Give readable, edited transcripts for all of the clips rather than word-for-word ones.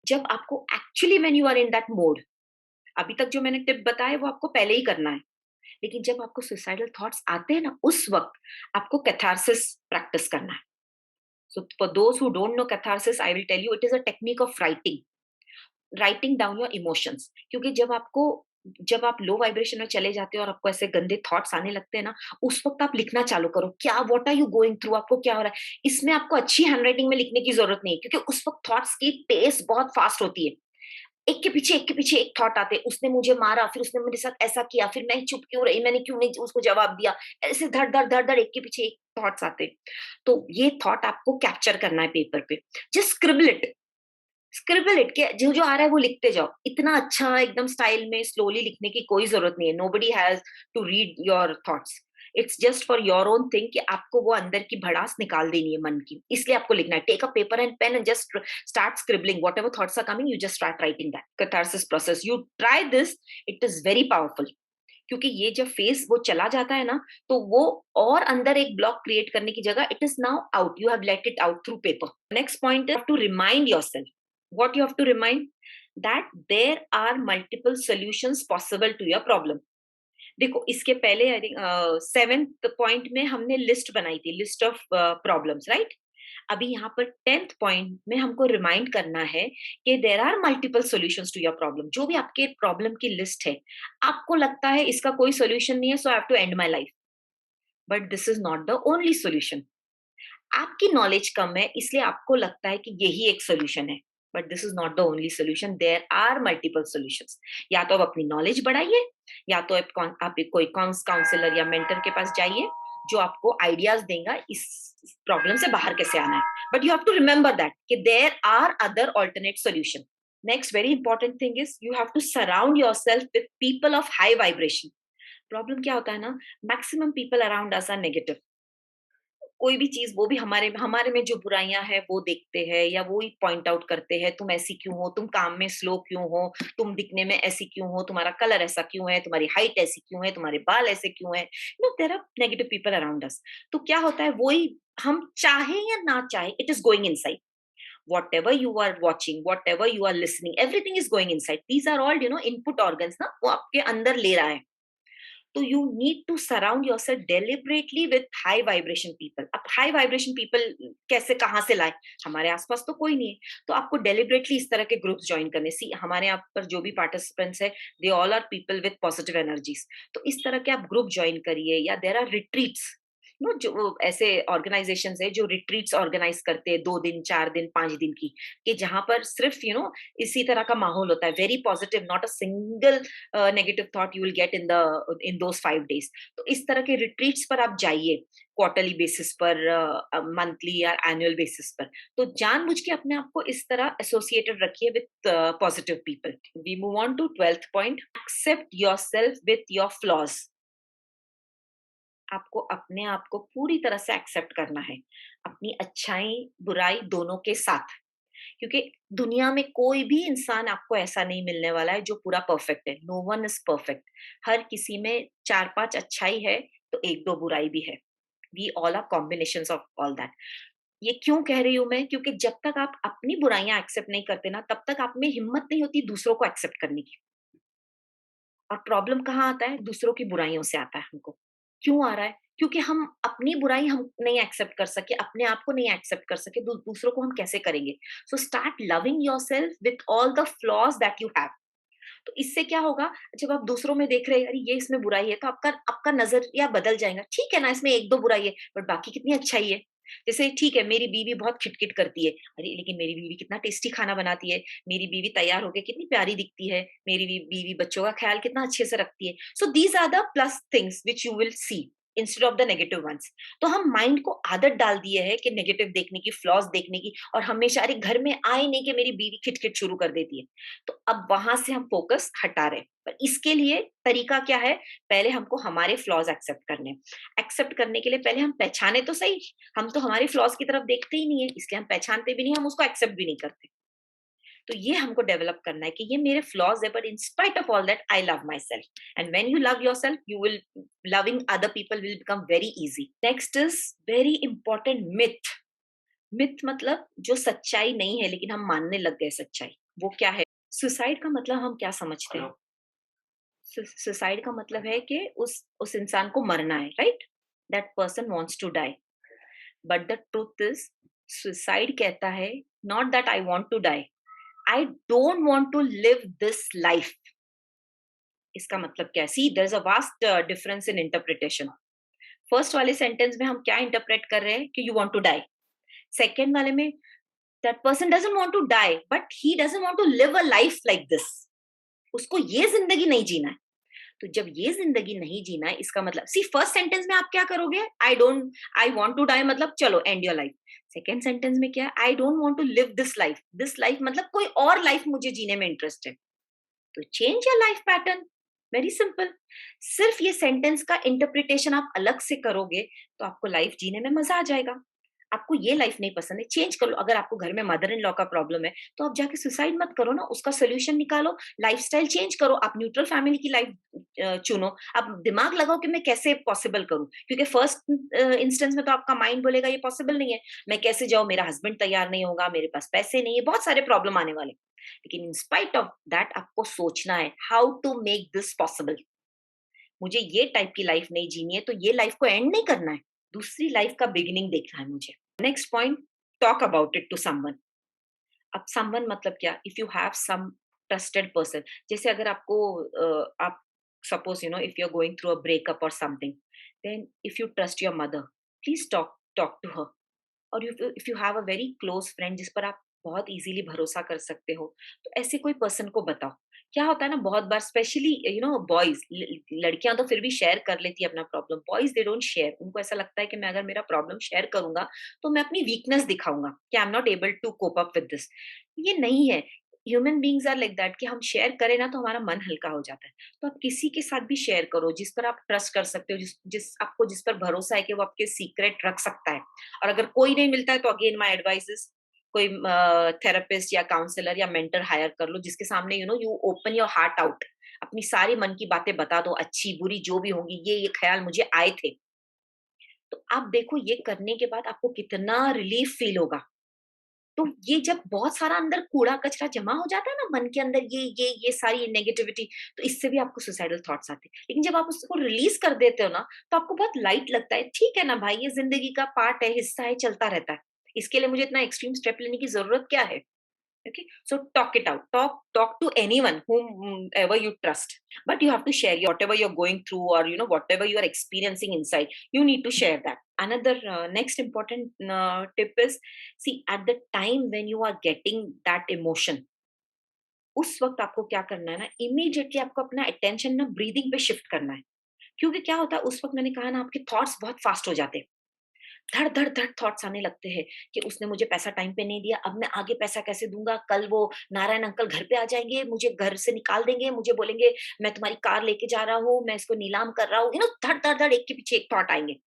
जब आपको actually when you are in that mode, अभी तक जो मैंने टिप बताए वो आपको पहले ही करना है। लेकिन जब आपको सुसाइडल थॉट्स आते हैं ना, उस वक़्त आपको कैथारसिस प्रैक्टिस करना है। So for those who don't know catharsis, I will tell you it is a technique of writing down your emotions. क्योंकि जब आप लो वाइब्रेशन में चले जाते हो और आपको ऐसे गंदे थॉट्स आने लगते हैं ना, उस वक़्त आप लिखना चालू करो। क्या what are you going through, आपको क्या हो रहा है? इसमें आपको अच्छी हैंडराइटिंग में लिखने की ज़रूरत नहीं है, क्योंकि उस वक़्त थॉट्स की पेस बहुत फास्ट होती है। एक के पीछे एक थॉट आते हैं, उसने मुझे मारा, फिर उसने मेरे साथ ऐसा किया, फिर मैं चुप क्यों रही, मैंने क्यों नहीं उसको जवाब दिया? ऐसे धड़-धड़ एक के पीछे एक थॉट्स आते हैं। तो ये थॉट आपको कैप्चर करना है पेपर पे। जस्ट स्क्रिबल इट, कि जो-जो आ रहा है वो लिखते जाओ। इतना अच्छा एकदम स्टाइल में स्लोली लिखने की कोई ज़रूरत नहीं है। Nobody has to read your thoughts. It's just for your own thing, कि आपको वो अंदर की भड़ास निकाल देनी है मन की, इसलिए आपको लिखना है। Take a paper and pen and just start scribbling whatever thoughts are coming, you just start writing that catharsis process. You try this, it is very powerful. क्योंकि ये जब फेस वो चला जाता है ना, तो वो और अंदर एक ब्लॉक क्रिएट करने की जगह it is now out, you have let it out through paper. Next point is to remind yourself, what you have to remind, that there are multiple solutions possible to your problem. देखो, इसके पहले I think seventh point में हमने list बनाई थी, list of problems, right? अभी यहाँ पर 10th पॉइंट में हमको रिमाइंड करना है कि there are multiple solutions to your problem. जो भी आपके प्रॉब्लम की लिस्ट है, आपको लगता है इसका कोई सॉल्यूशन नहीं है, so I have to end my life, but this is not the only solution. आपकी नॉलेज कम है, इसलिए आपको लगता है कि यही एक सॉल्यूशन है, but this is not the only solution, there are multiple solutions. या तो आप अपनी नॉलेज बढ़ाइए, या तो आप कोई काउंसलर या मेंटर के पास जाइए, जो आपको आइडियाज देगा इस प्रॉब्लम से बाहर कैसे आना है। But you have to remember that कि there are other alternate solution. Next very important thing is you have to surround yourself with people of high vibration. Problem क्या होता है ना, maximum people around us are negative. कोई भी चीज़, वो भी हमारे हमारे में जो बुराइयाँ हैं वो देखते हैं, या वो ही पॉइंट आउट करते हैं, तुम ऐसी क्यों हो, तुम काम में स्लो क्यों हो, तुम दिखने में ऐसी क्यों हो, तुम्हारा कलर ऐसा क्यों है, तुम्हारी हाइट ऐसी क्यों है, तुम्हारे बाल ऐसे क्यों है। There are negative people around us. तो क्या होता है, वही हम चाहे या ना चाहे, it is going inside. whatever you are watching, whatever you are listening, everything is going inside. These are all input organs ना, वो आपके अंदर ले रहा है। तो you need to surround yourself deliberately with high vibration people. अब high vibration people कैसे, कहाँ से लाए? हमारे आसपास तो कोई नहीं है, तो आपको डेलिबरेटली इस तरह के ग्रुप्स ज्वाइन करने। सी, हमारे यहाँ पर जो भी पार्टिसिपेंट्स है, they all are people with positive energies. तो इस तरह के आप ग्रुप ज्वाइन करिए, या देर आर रिट्रीट्स, जो ऐसे ऑर्गेनाइजेशंस है जो रिट्रीट्स ऑर्गेनाइज करते हैं, 2 दिन 4 दिन 5 दिन की, कि जहां पर सिर्फ इसी तरह का माहौल होता है, very positive, not a single negative thought you will get in those 5 days। तो इस तरह के रिट्रीट्स पर आप जाइए, क्वार्टरली बेसिस पर, मंथली या एनुअल बेसिस पर। तो जानबूझ के अपने आप को इस तरह एसोसिएटेड रखिए with positive people. We move on to 12th point, accept yourself with your flaws. आपको अपने आप को पूरी तरह से एक्सेप्ट करना है, अपनी अच्छाई बुराई दोनों के साथ। क्योंकि दुनिया में कोई भी इंसान आपको ऐसा नहीं मिलने वाला है जो पूरा परफेक्ट है। No one is perfect. हर किसी में 4-5 अच्छाई है, तो 1-2 बुराई भी है। We all are combination of all that. ये क्यों कह रही हूं मैं? क्योंकि जब तक आप अपनी बुराइयां एक्सेप्ट नहीं करते ना, तब तक आप में हिम्मत नहीं होती दूसरों को एक्सेप्ट करने की। और प्रॉब्लम कहाँ आता है? दूसरों की बुराइयों से आता है हमको। क्यों आ रहा है? क्योंकि हम अपनी बुराई हम नहीं एक्सेप्ट कर सके, अपने आप को नहीं एक्सेप्ट कर सके, दूसरों को हम कैसे करेंगे? So start loving yourself with all the flaws that you have. तो इससे क्या होगा, जब आप दूसरों में देख रहे हैं, अरे ये इसमें बुराई है, तो आपका आपका नजरिया बदल जाएगा। ठीक है ना, इसमें 1-2 बुराई है, बट बाकी कितनी अच्छाई है। जैसे ठीक है, मेरी बीवी बहुत खिटखिट करती है, अरे लेकिन मेरी बीवी कितना टेस्टी खाना बनाती है, मेरी बीवी तैयार होके कितनी प्यारी दिखती है, मेरी बीवी बच्चों का ख्याल कितना अच्छे से रखती है। So these are the plus things which you will see instead of the negative ones. तो हम माइंड को आदत डाल दिए है कि नेगेटिव देखने की, फ्लॉज देखने की, और हमेशा अरे घर में आए नहीं कि मेरी बीवी खिटखिट शुरू कर देती है। तो अब वहां से हम फोकस हटा रहे हैं। पर इसके लिए तरीका क्या है? पहले हमको हमारे फ्लॉज एक्सेप्ट करने। एक्सेप्ट करने के लिए पहले हम पहचाने तो सही। हम तो हमारी फ्लॉज की तरफ देखते ही नहीं है, इसलिए हम पहचानते भी नहीं, हम उसको एक्सेप्ट भी नहीं करते। तो ये हमको डेवलप करना है कि ये मेरे फ्लॉज है, but in spite of all that I love my self. And when you love your self, you will loving other people will become very easy. Next is very important, myth. Myth मतलब जो सच्चाई नहीं है, लेकिन हम मानने लग गए सच्चाई। वो क्या है? सुसाइड का मतलब हम क्या समझते हैं? सुसाइड का मतलब है कि उस इंसान को मरना है, right? That person wants to die. But the truth is, suicide कहता है not that I want to die, I don't want to live this life. इसका मतलब क्या है? See, there is a vast difference in interpretation. First वाले sentence में हम क्या इंटरप्रेट कर रहे हैं कि you want to die. Second वाले में, that person doesn't want to die but he doesn't want to live a life like this. उसको ये जिंदगी नहीं जीना है। तो जब ये जिंदगी नहीं जीना है, इसका मतलब, सी, फर्स्ट सेंटेंस में आप क्या करोगे? आई वांट टू डाई मतलब चलो end your life. Second sentence में क्या है? I don't want to live this life. This life मतलब कोई और लाइफ मुझे जीने में इंटरेस्ट है। तो change your life pattern. Very simple. सिर्फ ये सेंटेंस का इंटरप्रिटेशन आप अलग से करोगे तो आपको लाइफ जीने में मजा आ जाएगा। आपको ये लाइफ नहीं पसंद है, चेंज कर लो। अगर आपको घर में मदर इन लॉ का प्रॉब्लम है तो आप जाके सुसाइड मत करो ना, उसका सोल्यूशन निकालो, लाइफस्टाइल चेंज करो, आप न्यूट्रल फैमिली की लाइफ चुनो। आप दिमाग लगाओ कि मैं कैसे पॉसिबल करूं, क्योंकि फर्स्ट इंस्टेंस में तो आपका माइंड बोलेगा ये पॉसिबल नहीं है, मैं कैसे जाऊं, मेरा हस्बैंड तैयार नहीं होगा, मेरे पास पैसे नहीं है, बहुत सारे प्रॉब्लम आने वाले। लेकिन इन स्पाइट ऑफ दैट आपको सोचना है how to make this possible. मुझे ये टाइप की लाइफ नहीं जीनी है, तो ये लाइफ को एंड नहीं करना है, दूसरी लाइफ का बिगिनिंग देखना है मुझे। Next point, talk about it to someone. अब समवन मतलब क्या? If you have some trusted person, जैसे अगर आपको आप suppose if you are going through a breakup और something, then if you trust your mother, please talk talk to her. और if you have a very close friend जिस पर आप बहुत इजीली भरोसा कर सकते हो, तो ऐसे कोई पर्सन को बताओ। क्या होता है ना, बहुत बार स्पेशली बॉयज, लड़कियां तो फिर भी शेयर कर लेती है अपना problem, boys they don't share. उनको ऐसा लगता है कि मैं अगर मेरा प्रॉब्लम शेयर करूंगा तो मैं अपनी वीकनेस दिखाऊंगा कि I am not able to cope up with this. ये नहीं है। Human beings are like that कि हम शेयर करें ना तो हमारा मन हल्का हो जाता है। तो आप किसी के साथ भी शेयर करो जिस पर आप ट्रस्ट कर सकते हो, जिस पर भरोसा है कि वो आपके सीक्रेट रख सकता है। और अगर कोई नहीं मिलता है तो अगेन माय एडवाइस इज, कोई थेरेपिस्ट या काउंसलर या मेंटर हायर कर लो, जिसके सामने you open your heart out, अपनी सारी मन की बातें बता दो, अच्छी बुरी जो भी होंगी, ये ख्याल मुझे आए थे। तो आप देखो ये करने के बाद आपको कितना रिलीफ फील होगा। तो ये जब बहुत सारा अंदर कूड़ा कचरा जमा हो जाता है ना मन के अंदर, ये सारी नेगेटिविटी, तो इससे भी आपको सुसाइडल थॉट्स आते हैं। लेकिन जब आप उसको रिलीज कर देते हो ना, तो आपको बहुत लाइट लगता है, ठीक है ना भाई, ये जिंदगी का पार्ट है, हिस्सा है, चलता रहता है। इसके लिए मुझे इतना एक्सट्रीम स्टेप लेने की जरूरत क्या है? Okay, so talk it out, talk to anyone whomever you trust, but you have to share whatever you're going through, or whatever you are experiencing inside, you need to share that. Another next important tip is, see, at the time when you are getting that emotion, उस वक्त आपको क्या करना है ना, immediately आपको अपना attention ना ब्रीदिंग पे शिफ्ट करना है। क्योंकि क्या होता है उस वक्त, मैंने कहा ना, आपके थॉट्स बहुत फास्ट हो जाते हैं, धड़ धड़ धड़ थॉट्स आने लगते हैं कि उसने मुझे पैसा टाइम पे नहीं दिया, अब मैं आगे पैसा कैसे दूंगा, कल वो नारायण अंकल घर पे आ जाएंगे, मुझे घर से निकाल देंगे, मुझे बोलेंगे मैं तुम्हारी कार लेके जा रहा हूँ, मैं इसको नीलाम कर रहा हूँ, धड़ धड़ धड़ एक के पीछे एक थॉट आएंगे।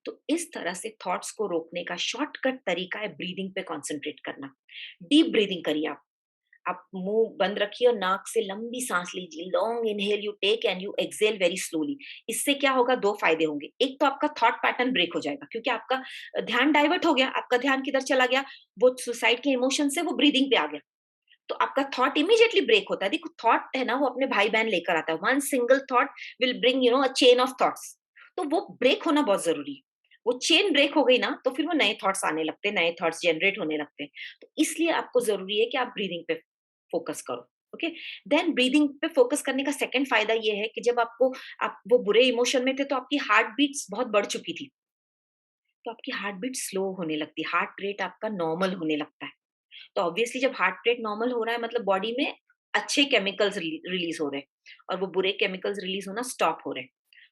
तो इस तरह से थॉट्स को रोकने का शॉर्टकट तरीका है ब्रीदिंग पे कॉन्सेंट्रेट करना। डीप ब्रीदिंग करिए आप मुंह बंद रखिए और नाक से लंबी सांस लीजिए, long inhale you take and you exhale very slowly. इससे क्या होगा, दो फायदे होंगे। एक तो आपका थॉट पैटर्न ब्रेक हो जाएगा, क्योंकि आपका ध्यान डाइवर्ट हो गया, आपका ध्यान किधर चला गया, वो सुसाइड के इमोशन से वो ब्रीदिंग पे आ गया। तो आपका थॉट इमीडिएटली ब्रेक होता है। देखो थॉट है ना, वो अपने भाई बहन लेकर आता है, one single thought will bring a chain of thoughts. तो वो ब्रेक होना बहुत जरूरी है। वो चेन ब्रेक हो गई ना, तो फिर वो नए थॉट्स आने लगते हैं, नए थॉट्स जनरेट होने लगते हैं। तो इसलिए आपको जरूरी है कि आप ब्रीदिंग पे फोकस करो। ओके, देन ब्रीदिंग पे फोकस करने का सेकंड फायदा ये है कि जब आप वो बुरे इमोशन में थे तो आपकी हार्ट बीट्स बहुत बढ़ चुकी थी, तो आपकी हार्ट बीट स्लो होने लगती है, हार्ट रेट आपका नॉर्मल होने लगता है। तो ऑब्वियसली जब हार्ट रेट नॉर्मल हो रहा है मतलब बॉडी में अच्छे केमिकल्स रिलीज हो रहे हैं, और वो बुरे केमिकल्स रिलीज होना स्टॉप हो रहे हैं।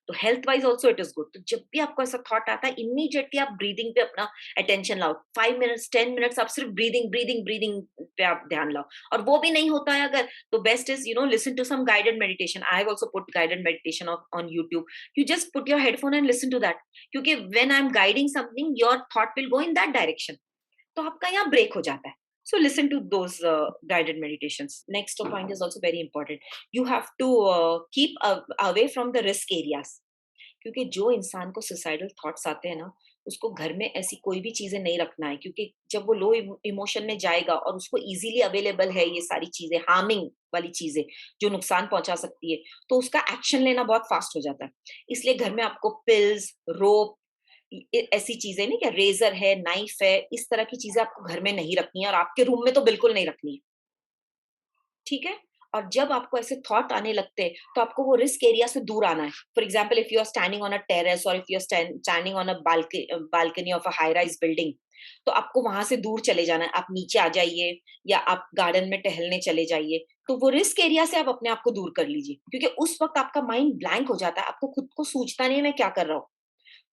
तो health wise also it is good. तो जब भी आपको ऐसा थॉट आता है, इमीडिएटली आप ब्रीदिंग पे अपना अटेंशन लाओ। 5 मिनट्स 10 मिनट्स आप सिर्फ ब्रीदिंग ब्रीदिंग ब्रीदिंग पे आप ध्यान लाओ। और वो भी नहीं होता है अगर, तो best is listen to some guided meditation. I have also put guided meditation on YouTube. You just put your headphone and listen to that, क्योंकि when I am guiding something your thought will go in that direction, तो आपका यहाँ break हो जाता है। So listen to those guided meditations. Next point is also very important. You have to keep away from the risk areas. क्योंकि जो इंसान को सुसाइडल थॉट्स आते हैं ना, उसको घर में ऐसी कोई भी चीजें नहीं रखना है, क्योंकि जब वो लो इमोशन में जाएगा और उसको इजीली अवेलेबल है ये सारी चीजें, हार्मिंग वाली चीजें जो नुकसान पहुंचा सकती है, तो उसका एक्शन लेना बहुत फास्ट हो जाता है। इसलिए घर में आपको पिल्स, रोप, ऐसी चीजें नहीं, क्या रेजर है, नाइफ है, इस तरह की चीजें आपको घर में नहीं रखनी है, और आपके रूम में तो बिल्कुल नहीं रखनी है। ठीक है? और जब आपको ऐसे थॉट आने लगते हैं, तो आपको वो रिस्क एरिया से दूर आना है। For example, if you are standing on a terrace, और if you are standing on a balcony of a high rise building, तो आपको वहां से दूर चले जाना है। आप नीचे आ जाइए, या आप गार्डन में टहलने चले जाइए। तो वो रिस्क एरिया से आप अपने आप को दूर कर लीजिए, क्योंकि उस वक्त आपका माइंड ब्लैंक हो जाता है, आपको खुद को सूझता नहीं है मैं क्या कर रहा हूँ।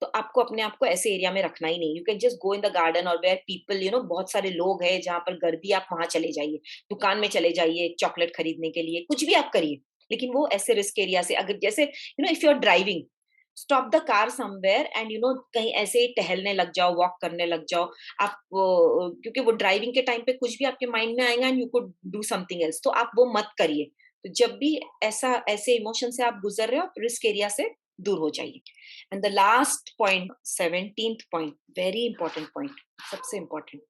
तो आपको अपने आप को ऐसे एरिया में रखना ही नहीं। You can just go in the garden, और वेयर पीपल, बहुत सारे लोग हैं जहाँ पर गर्दी, आप वहां चले जाइए, दुकान में चले जाइए चॉकलेट खरीदने के लिए, कुछ भी आप करिए। लेकिन वो ऐसे रिस्क एरिया से, अगर जैसे if you are driving, stop the car somewhere and कहीं ऐसे ही टहलने लग जाओ, वॉक करने लग जाओ। आप क्योंकि वो ड्राइविंग के टाइम पे कुछ भी आपके माइंड में आएगा and you could do something else, तो आप वो मत करिए। तो जब भी ऐसे इमोशन से आप गुजर रहे हो, आप रिस्क एरिया से दूर हो जाइए। And the last point, 17th point, very important point, सबसे important,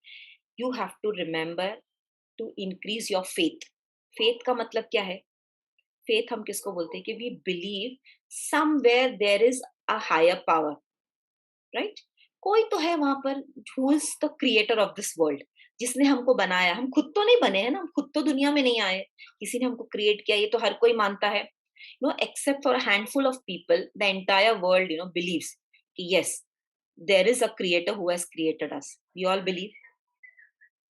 you have to remember to increase your faith. Faith का मतलब क्या है? फेथ हम किसको बोलते हैं? कि we believe somewhere there is a higher power, right? कोई तो है वहां पर, who is the creator of this world, जिसने हमको बनाया। हम खुद तो नहीं बने हैं ना, हम खुद तो दुनिया में नहीं आए, किसी ने हमको क्रिएट किया, ये तो हर कोई मानता है। Except for a handful of people, the entire world, believes कि yes, there is a creator who has created us. We all believe.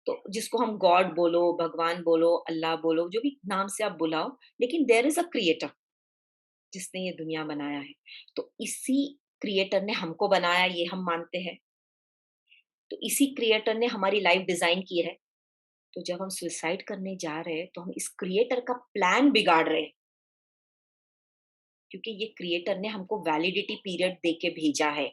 तो जिसको हम गॉड बोलो, भगवान बोलो, अल्लाह बोलो, जो भी नाम से आप बुलाओ, लेकिन देयर इज अ क्रिएटर जिसने ये दुनिया बनाया है। तो इसी क्रिएटर ने हमको बनाया, ये हम मानते हैं। तो इसी क्रिएटर ने हमारी लाइफ डिजाइन की है। तो जब हम सुसाइड करने जा रहे हैं, तो हम इस क्रिएटर का प्लान बिगाड़ रहे हैं, क्योंकि ये क्रिएटर ने हमको वैलिडिटी पीरियड दे के भेजा है।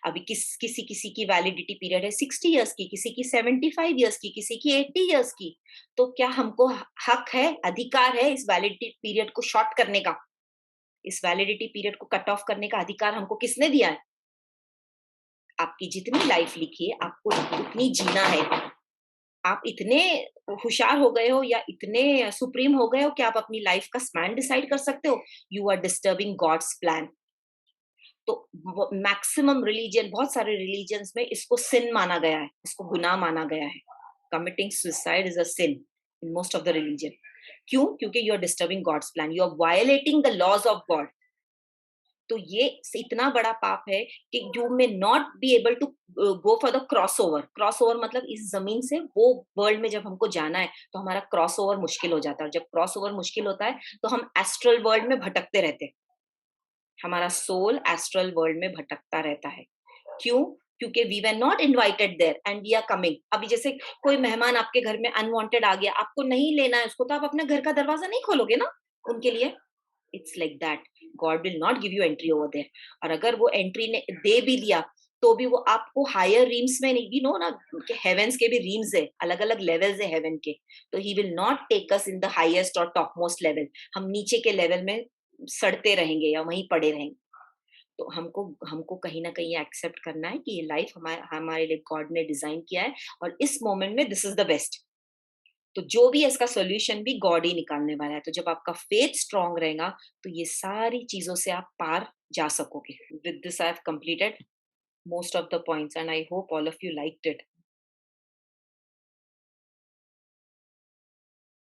अभी किसी किसी की वैलिडिटी पीरियड है 60 इयर्स की, किसी की 75 इयर्स की, किसी की 80 इयर्स की। तो क्या हमको हक है, अधिकार है इस वैलिडिटी पीरियड को शॉर्ट करने का? इस वैलिडिटी पीरियड को कट ऑफ करने का अधिकार हमको किसने दिया है? आपकी जितनी लाइफ लिखी है, आपको उतनी जीना है। आप इतने होशियार हो गए हो, या इतने सुप्रीम हो गए हो कि आप अपनी लाइफ का स्पैन डिसाइड कर सकते हो? You are disturbing God's plan. तो मैक्सिमम रिलीजन, बहुत सारे रिलीजन्स में इसको सिन माना गया है, इसको गुनाह माना गया है। Committing suicide is a sin in most of the religion. क्यों? क्योंकि you are disturbing God's plan, you are violating the laws of God. तो ये इतना बड़ा पाप है कि you may not be able to go for the cross over. Cross over मतलब इस जमीन से वो वर्ल्ड में जब हमको जाना है, तो हमारा क्रॉस ओवर मुश्किल हो जाता है। और जब क्रॉस ओवर मुश्किल होता है, तो हम एस्ट्रल वर्ल्ड में भटकते रहते हैं। हमारा सोल एस्ट्रल वर्ल्ड में भटकता रहता है। क्यों? क्योंकि we were not invited there and we are coming. अभी जैसे कोई मेहमान आपके घर में अनवांटेड आ गया, आपको नहीं लेना है उसको, तो आप अपने घर का दरवाजा नहीं खोलोगे ना उनके लिए। It's like that, God will not give you entry over there. और अगर वो एंट्री ने दे भी दिया, तो भी वो आपको हायर रीम्स में नहीं, वी नो ना कि हेवेंस के भी रीम्स है, अलग अलग लेवल्स है हेवन के। तो he will not take us in the highest और टॉप मोस्ट लेवल। हम नीचे के लेवल में सड़ते रहेंगे या वहीं पड़े रहेंगे। तो हमको हमको कहीं ना कहीं एक्सेप्ट करना है कि ये लाइफ हमारे हमारे लिए गॉड ने डिजाइन किया है, और इस मोमेंट में दिस इज द बेस्ट। तो जो भी है इसका सोल्यूशन भी गॉड ही निकालने वाला है। तो जब आपका फेथ स्ट्रांग रहेगा, तो ये सारी चीजों से आप पार जा सकोगे। With this I have completed most of the points, and I hope all of you liked it.